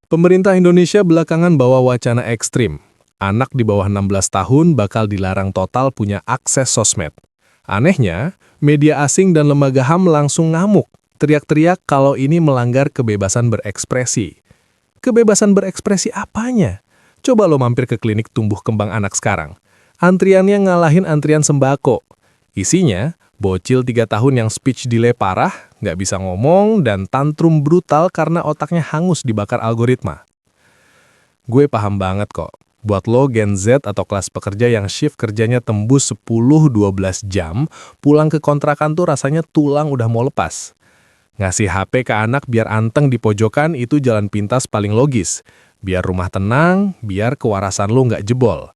Pemerintah Indonesia belakangan bawa wacana ekstrim. Anak di bawah 16 tahun bakal dilarang total punya akses sosmed. Anehnya, media asing dan lembaga HAM langsung ngamuk, teriak-teriak kalau ini melanggar kebebasan berekspresi. Kebebasan berekspresi apanya? Coba lo mampir ke klinik tumbuh kembang anak sekarang. Antriannya ngalahin antrian sembako. Isinya, bocil 3 tahun yang speech delay parah, nggak bisa ngomong, dan tantrum brutal karena otaknya hangus dibakar algoritma. Gue paham banget kok, buat lo Gen Z atau kelas pekerja yang shift kerjanya tembus 10-12 jam, pulang ke kontrakan tuh rasanya tulang udah mau lepas. Ngasih HP ke anak biar anteng di pojokan itu jalan pintas paling logis. Biar rumah tenang, biar kewarasan lo nggak jebol.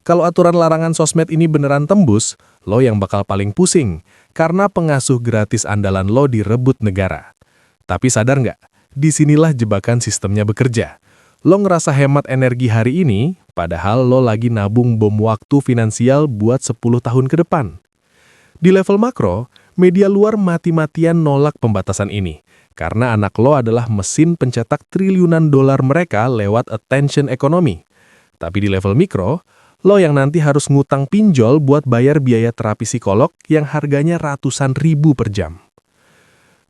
Kalau aturan larangan sosmed ini beneran tembus, lo yang bakal paling pusing, karena pengasuh gratis andalan lo direbut negara. Tapi sadar nggak, disinilah jebakan sistemnya bekerja. Lo ngerasa hemat energi hari ini, padahal lo lagi nabung bom waktu finansial buat 10 tahun ke depan. Di level makro, media luar mati-matian nolak pembatasan ini, karena anak lo adalah mesin pencetak triliunan dolar mereka lewat attention economy. Tapi di level mikro, lo yang nanti harus ngutang pinjol buat bayar biaya terapi psikolog yang harganya ratusan ribu per jam.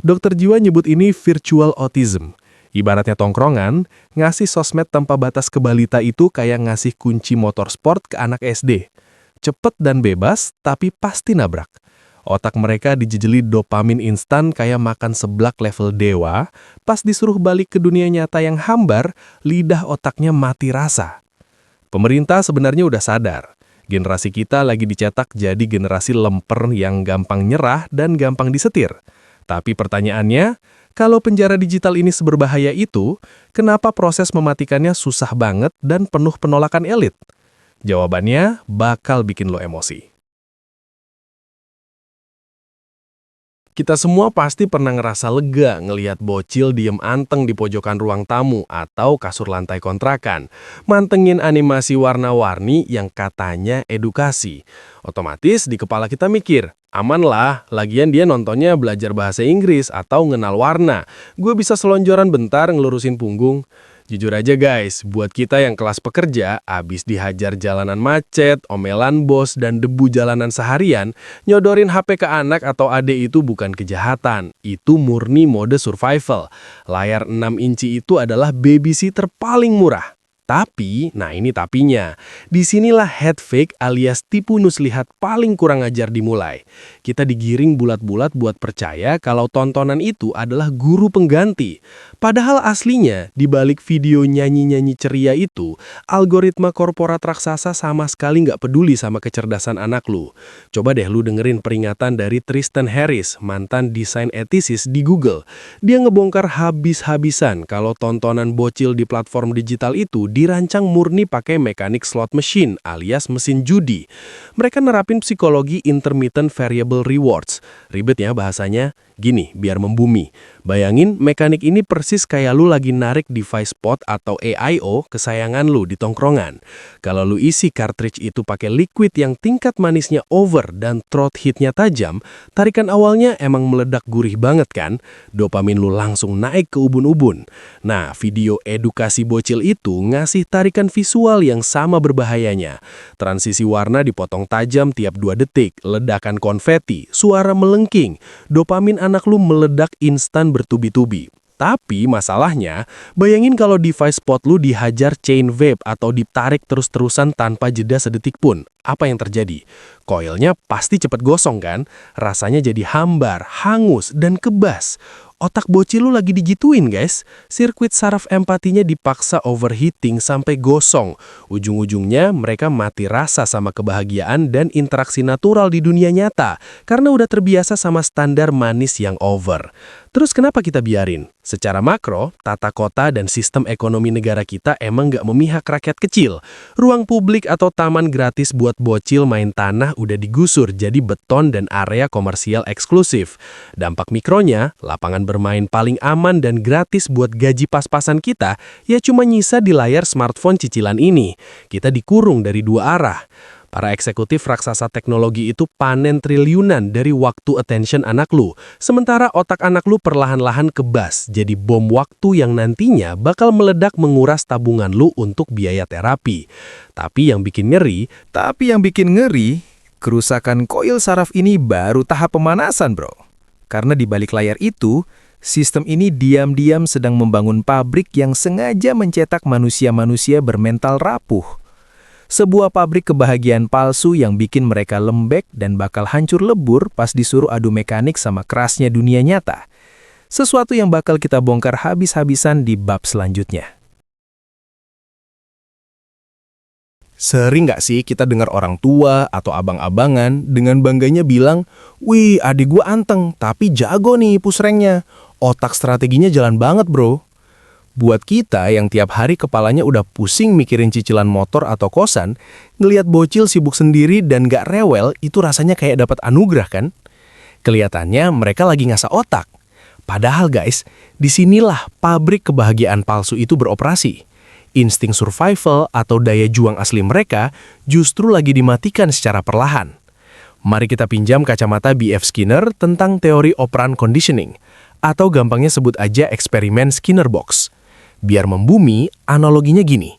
Dokter jiwa nyebut ini virtual autism. Ibaratnya tongkrongan, ngasih sosmed tanpa batas ke balita itu kayak ngasih kunci motor sport ke anak SD. Cepet dan bebas, tapi pasti nabrak. Otak mereka dijejeli dopamin instan kayak makan seblak level dewa, pas disuruh balik ke dunia nyata yang hambar, lidah otaknya mati rasa. Pemerintah sebenarnya udah sadar, generasi kita lagi dicetak jadi generasi lemper yang gampang nyerah dan gampang disetir. Tapi pertanyaannya, kalau penjara digital ini seberbahaya itu, kenapa proses mematikannya susah banget dan penuh penolakan elit? Jawabannya bakal bikin lo emosi. Kita semua pasti pernah ngerasa lega ngelihat bocil diem anteng di pojokan ruang tamu atau kasur lantai kontrakan, mantengin animasi warna-warni yang katanya edukasi. Otomatis di kepala kita mikir, aman lah, lagian dia nontonnya belajar bahasa Inggris atau ngenal warna. Gue bisa selonjoran bentar ngelurusin punggung. Jujur aja guys, buat kita yang kelas pekerja, abis dihajar jalanan macet, omelan bos, dan debu jalanan seharian, nyodorin HP ke anak atau adik itu bukan kejahatan. Itu murni mode survival. Layar 6 inci itu adalah babysitter paling murah. Tapi, nah ini tapinya, disinilah head fake alias tipu nuslihat paling kurang ajar dimulai. Kita digiring bulat-bulat buat percaya kalau tontonan itu adalah guru pengganti. Padahal aslinya, di balik video nyanyi-nyanyi ceria itu, algoritma korporat raksasa sama sekali nggak peduli sama kecerdasan anak lu. Coba deh lu dengerin peringatan dari Tristan Harris, mantan desain etisis di Google. Dia ngebongkar habis-habisan kalau tontonan bocil di platform digital itu dirancang murni pakai mekanik slot machine alias mesin judi. Mereka nerapin psikologi intermittent variable rewards. Ribet ya bahasanya? Gini, biar membumi. Bayangin mekanik ini persis kayak lu lagi narik device pot atau AIO kesayangan lu di tongkrongan. Kalau lu isi cartridge itu pakai liquid yang tingkat manisnya over dan throat hitnya tajam, tarikan awalnya emang meledak gurih banget kan? Dopamin lu langsung naik ke ubun-ubun. Nah, video edukasi bocil itu ngasih tarikan visual yang sama berbahayanya. Transisi warna dipotong tajam tiap 2 detik, ledakan konfeti, suara melengking, dopamin anak lu meledak instan bertubi-tubi. Tapi masalahnya, bayangin kalau device pot lu dihajar chain vape atau ditarik terus-terusan tanpa jeda sedetik pun. Apa yang terjadi? Koilnya pasti cepet gosong kan? Rasanya jadi hambar, hangus, dan kebas. Otak bocil lu lagi digituin guys. Sirkuit saraf empatinya dipaksa overheating sampai gosong. Ujung-ujungnya mereka mati rasa sama kebahagiaan dan interaksi natural di dunia nyata. Karena udah terbiasa sama standar manis yang over. Terus kenapa kita biarin? Secara makro, tata kota dan sistem ekonomi negara kita emang nggak memihak rakyat kecil. Ruang publik atau taman gratis buat bocil main tanah udah digusur jadi beton dan area komersial eksklusif. Dampak mikronya, lapangan bermain paling aman dan gratis buat gaji pas-pasan kita, ya cuma nyisa di layar smartphone cicilan ini. Kita dikurung dari 2 arah. Para eksekutif raksasa teknologi itu panen triliunan dari waktu attention anak lu, sementara otak anak lu perlahan-lahan kebas jadi bom waktu yang nantinya bakal meledak menguras tabungan lu untuk biaya terapi. Tapi yang bikin ngeri, Kerusakan koil saraf ini baru tahap pemanasan, bro. Karena di balik layar itu, sistem ini diam-diam sedang membangun pabrik yang sengaja mencetak manusia-manusia bermental rapuh. Sebuah pabrik kebahagiaan palsu yang bikin mereka lembek dan bakal hancur lebur pas disuruh adu mekanik sama kerasnya dunia nyata. Sesuatu yang bakal kita bongkar habis-habisan di bab selanjutnya. sering nggak sih kita dengar orang tua atau abang-abangan dengan bangganya bilang, "Wih, adik gua anteng, tapi jago nih pusrengnya. Otak strateginya jalan banget, bro." Buat kita yang tiap hari kepalanya udah pusing mikirin cicilan motor atau kosan, ngelihat bocil sibuk sendiri dan gak rewel itu rasanya kayak dapat anugerah kan? Kelihatannya mereka lagi ngasah otak. Padahal guys, disinilah pabrik kebahagiaan palsu itu beroperasi. Insting survival atau daya juang asli mereka justru lagi dimatikan secara perlahan. Mari kita pinjam kacamata B.F. Skinner tentang teori operant conditioning, atau gampangnya sebut aja eksperimen Skinner Box. Biar membumi, analoginya gini.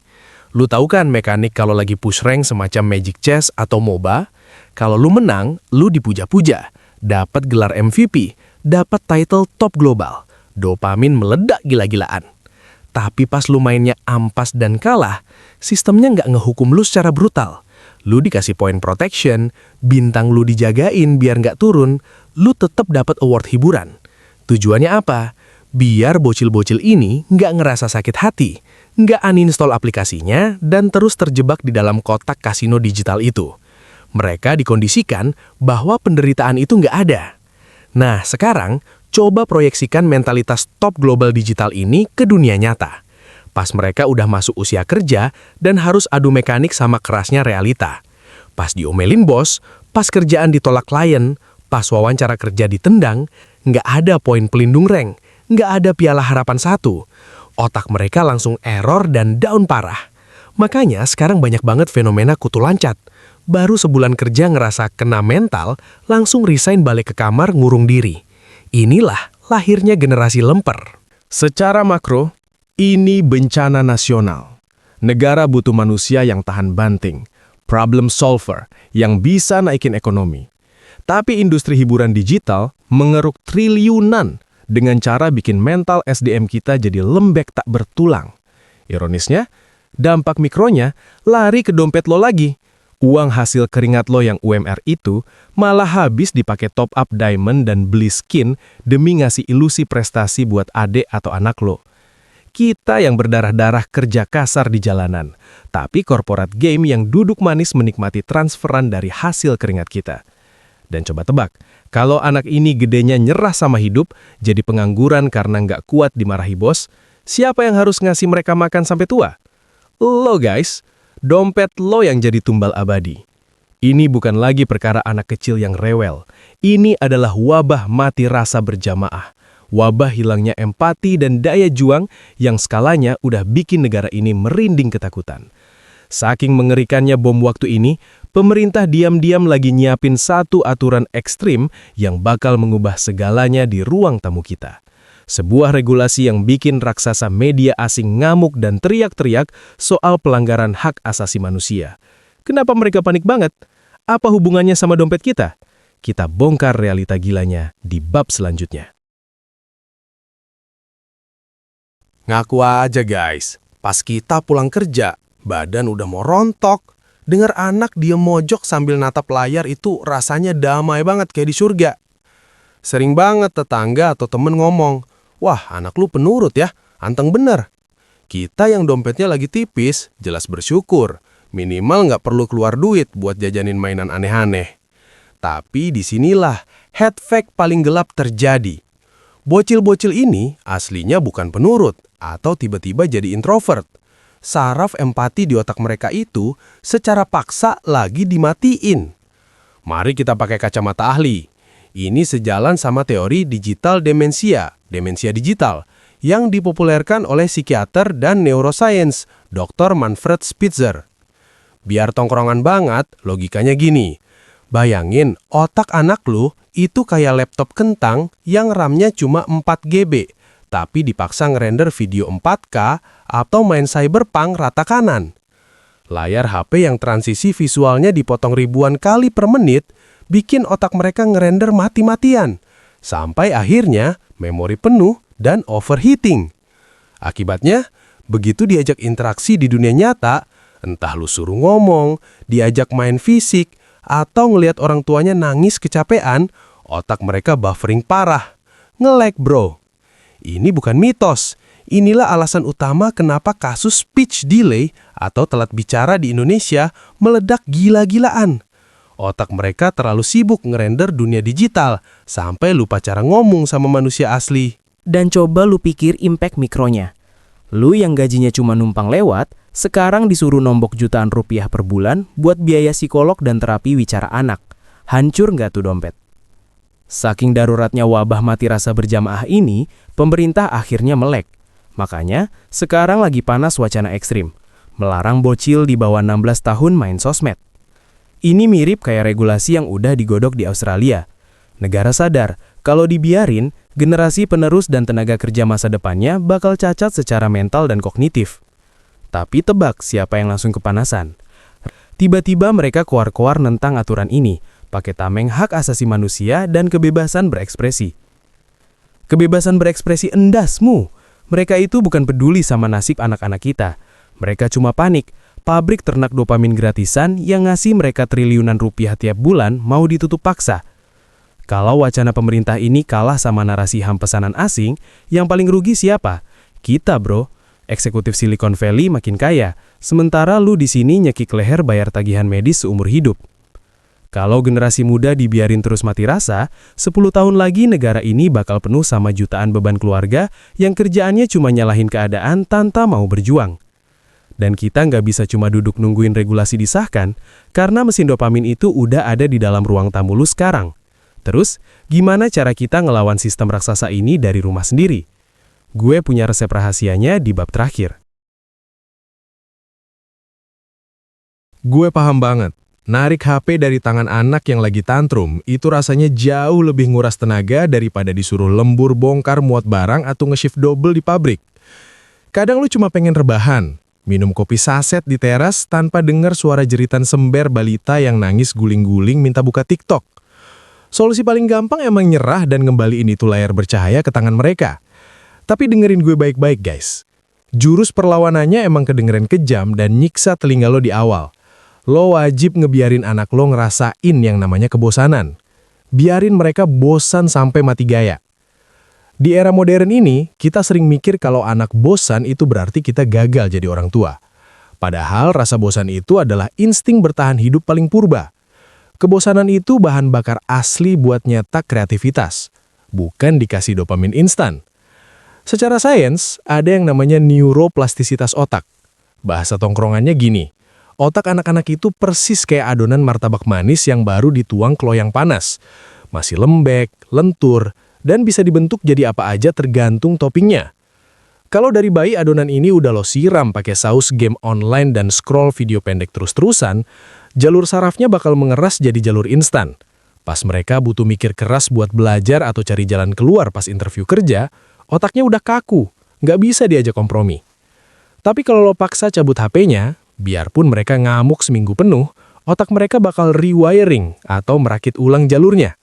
Lu tahu kan mekanik kalau lagi push rank semacam Magic Chess atau MOBA? Kalau lu menang, lu dipuja-puja, dapat gelar MVP, dapat title top global, dopamin meledak gila-gilaan. Tapi pas lu mainnya ampas dan kalah, sistemnya nggak ngehukum lu secara brutal. Lu dikasih point protection, bintang lu dijagain biar nggak turun, lu tetap dapat award hiburan. Tujuannya apa? Biar bocil-bocil ini nggak ngerasa sakit hati, nggak uninstall aplikasinya, dan terus terjebak di dalam kotak kasino digital itu. Mereka dikondisikan bahwa penderitaan itu nggak ada. Nah, sekarang coba proyeksikan mentalitas top global digital ini ke dunia nyata. Pas mereka udah masuk usia kerja dan harus adu mekanik sama kerasnya realita. Pas diomelin bos, pas kerjaan ditolak klien, pas wawancara kerja ditendang, nggak ada poin pelindung rank, nggak ada piala harapan 1. Otak mereka langsung error dan down parah. Makanya sekarang banyak banget fenomena kutu lancat. Baru sebulan kerja ngerasa kena mental, langsung resign balik ke kamar ngurung diri. Inilah lahirnya generasi lemper. Secara makro, ini bencana nasional. Negara butuh manusia yang tahan banting, problem solver, yang bisa naikin ekonomi. Tapi industri hiburan digital mengeruk triliunan dengan cara bikin mental SDM kita jadi lembek tak bertulang. Ironisnya, dampak mikronya lari ke dompet lo lagi. Uang hasil keringat lo yang UMR itu malah habis dipakai top up diamond dan beli skin demi ngasih ilusi prestasi buat adik atau anak lo. Kita yang berdarah-darah kerja kasar di jalanan, tapi korporat game yang duduk manis menikmati transferan dari hasil keringat kita. Dan coba tebak, kalau anak ini gedenya nyerah sama hidup, jadi pengangguran karena nggak kuat dimarahi bos, siapa yang harus ngasih mereka makan sampai tua? Lo guys, dompet lo yang jadi tumbal abadi. Ini bukan lagi perkara anak kecil yang rewel. Ini adalah wabah mati rasa berjamaah. Wabah hilangnya empati dan daya juang yang skalanya udah bikin negara ini merinding ketakutan. Saking mengerikannya bom waktu ini, pemerintah diam-diam lagi nyiapin satu aturan ekstrim yang bakal mengubah segalanya di ruang tamu kita. Sebuah regulasi yang bikin raksasa media asing ngamuk dan teriak-teriak soal pelanggaran hak asasi manusia. Kenapa mereka panik banget? Apa hubungannya sama dompet kita? Kita bongkar realita gilanya di bab selanjutnya. Ngaku aja guys, pas kita pulang kerja, badan udah mau rontok. Dengar anak diem mojok sambil natap layar itu rasanya damai banget kayak di surga. Sering banget tetangga atau temen ngomong, "Wah, anak lu penurut ya, anteng bener." Kita yang dompetnya lagi tipis, jelas bersyukur. Minimal nggak perlu keluar duit buat jajanin mainan aneh-aneh. Tapi disinilah head fake paling gelap terjadi. Bocil-bocil ini aslinya bukan penurut atau tiba-tiba jadi introvert. Saraf empati di otak mereka itu secara paksa lagi dimatiin. Mari kita pakai kacamata ahli. Ini sejalan sama teori digital demensia digital, yang dipopulerkan oleh psikiater dan neuroscience, Dr. Manfred Spitzer. Biar tongkrongan banget, logikanya gini. Bayangin, otak anak lu itu kayak laptop kentang yang RAM-nya cuma 4 GB, tapi dipaksa ngerender video 4K atau main Cyberpunk rata kanan. Layar HP yang transisi visualnya dipotong ribuan kali per menit, bikin otak mereka ngerender mati-matian. Sampai akhirnya memori penuh dan overheating. Akibatnya, begitu diajak interaksi di dunia nyata, entah lu suruh ngomong, diajak main fisik, atau ngelihat orang tuanya nangis kecapean, otak mereka buffering parah. Nge-lag bro. Ini bukan mitos. Inilah alasan utama kenapa kasus speech delay atau telat bicara di Indonesia meledak gila-gilaan. Otak mereka terlalu sibuk ngerender dunia digital, sampai lupa cara ngomong sama manusia asli. Dan coba lu pikir impact mikronya. Lu yang gajinya cuma numpang lewat, sekarang disuruh nombok jutaan rupiah per bulan buat biaya psikolog dan terapi wicara anak. Hancur nggak tuh dompet? Saking daruratnya wabah mati rasa berjamaah ini, pemerintah akhirnya melek. Makanya, sekarang lagi panas wacana ekstrim. Melarang bocil di bawah 16 tahun main sosmed. Ini mirip kayak regulasi yang udah digodok di Australia. Negara sadar, kalau dibiarin, generasi penerus dan tenaga kerja masa depannya bakal cacat secara mental dan kognitif. Tapi tebak siapa yang langsung kepanasan. Tiba-tiba mereka koar-koar nentang aturan ini, pakai tameng hak asasi manusia dan kebebasan berekspresi. Kebebasan berekspresi endasmu. Mereka itu bukan peduli sama nasib anak-anak kita. Mereka cuma panik, pabrik ternak dopamin gratisan yang ngasih mereka triliunan rupiah tiap bulan mau ditutup paksa. Kalau wacana pemerintah ini kalah sama narasi HAM pesanan asing, yang paling rugi siapa? Kita bro. Eksekutif Silicon Valley makin kaya, sementara lu di sini nyekik leher bayar tagihan medis seumur hidup. Kalau generasi muda dibiarin terus mati rasa, 10 tahun lagi negara ini bakal penuh sama jutaan beban keluarga yang kerjaannya cuma nyalahin keadaan tanpa mau berjuang. Dan kita nggak bisa cuma duduk nungguin regulasi disahkan, karena mesin dopamin itu udah ada di dalam ruang tamu lu sekarang. Terus, gimana cara kita ngelawan sistem raksasa ini dari rumah sendiri? Gue punya resep rahasianya di bab terakhir. Gue paham banget. Narik HP dari tangan anak yang lagi tantrum, itu rasanya jauh lebih nguras tenaga daripada disuruh lembur bongkar muat barang atau nge-shift double di pabrik. Kadang lu cuma pengen rebahan, minum kopi saset di teras tanpa dengar suara jeritan sember balita yang nangis guling-guling minta buka TikTok. Solusi paling gampang emang nyerah dan ngembaliin itu layar bercahaya ke tangan mereka. Tapi dengerin gue baik-baik guys. Jurus perlawanannya emang kedengeran kejam dan nyiksa telinga lo di awal. Lo wajib ngebiarin anak lo ngerasain yang namanya kebosanan. Biarin mereka bosan sampai mati gaya. Di era modern ini, kita sering mikir kalau anak bosan itu berarti kita gagal jadi orang tua. Padahal rasa bosan itu adalah insting bertahan hidup paling purba. Kebosanan itu bahan bakar asli buat nyetak kreativitas, bukan dikasih dopamin instan. Secara sains, ada yang namanya neuroplastisitas otak. Bahasa tongkrongannya gini, otak anak-anak itu persis kayak adonan martabak manis yang baru dituang ke loyang panas. Masih lembek, lentur, dan bisa dibentuk jadi apa aja tergantung toppingnya. Kalau dari bayi adonan ini udah lo siram pakai saus game online dan scroll video pendek terus-terusan, jalur sarafnya bakal mengeras jadi jalur instan. Pas mereka butuh mikir keras buat belajar atau cari jalan keluar pas interview kerja, otaknya udah kaku, nggak bisa diajak kompromi. Tapi kalau lo paksa cabut HP-nya, biarpun mereka ngamuk seminggu penuh, otak mereka bakal rewiring atau merakit ulang jalurnya.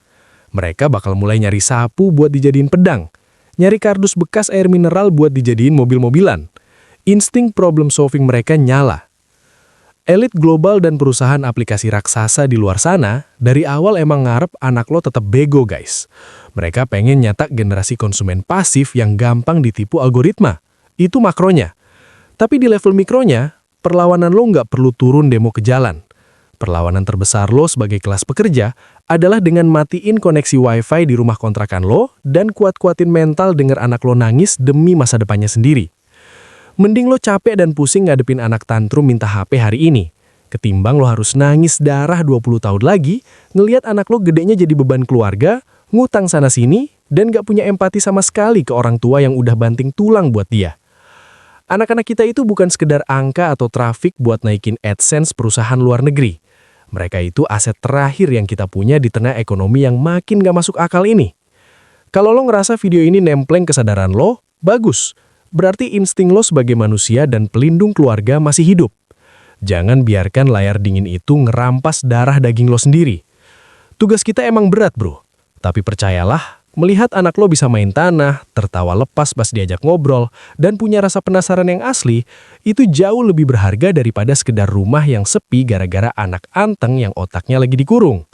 Mereka bakal mulai nyari sapu buat dijadiin pedang, nyari kardus bekas air mineral buat dijadiin mobil-mobilan. Insting problem solving mereka nyala. Elit global dan perusahaan aplikasi raksasa di luar sana, dari awal emang ngarep anak lo tetap bego guys. Mereka pengen nyetak generasi konsumen pasif yang gampang ditipu algoritma. Itu makronya. Tapi di level mikronya, perlawanan lo nggak perlu turun demo ke jalan. Perlawanan terbesar lo sebagai kelas pekerja adalah dengan matiin koneksi wifi di rumah kontrakan lo dan kuat-kuatin mental denger anak lo nangis demi masa depannya sendiri. Mending lo capek dan pusing ngadepin anak tantrum minta HP hari ini, ketimbang lo harus nangis darah 20 tahun lagi ngelihat anak lo gedenya jadi beban keluarga, ngutang sana-sini, dan gak punya empati sama sekali ke orang tua yang udah banting tulang buat dia. Anak-anak kita itu bukan sekedar angka atau trafik buat naikin AdSense perusahaan luar negeri. Mereka itu aset terakhir yang kita punya di tengah ekonomi yang makin gak masuk akal ini. Kalau lo ngerasa video ini nempleng kesadaran lo, bagus. Berarti insting lo sebagai manusia dan pelindung keluarga masih hidup. Jangan biarkan layar dingin itu ngerampas darah daging lo sendiri. Tugas kita emang berat, bro. Tapi percayalah, melihat anak lo bisa main tanah, tertawa lepas pas diajak ngobrol, dan punya rasa penasaran yang asli, itu jauh lebih berharga daripada sekedar rumah yang sepi gara-gara anak anteng yang otaknya lagi dikurung.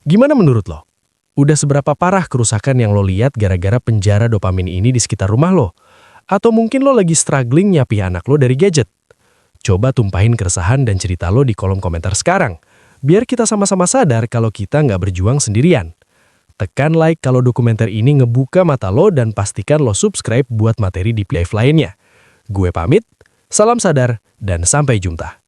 Gimana menurut lo? Udah seberapa parah kerusakan yang lo lihat gara-gara penjara dopamin ini di sekitar rumah lo? Atau mungkin lo lagi struggling nyapih anak lo dari gadget? Coba tumpahin keresahan dan cerita lo di kolom komentar sekarang, biar kita sama-sama sadar kalau kita nggak berjuang sendirian. Tekan like kalau dokumenter ini ngebuka mata lo dan pastikan lo subscribe buat materi deep dive lainnya. Gue pamit, salam sadar, dan sampai jumpa.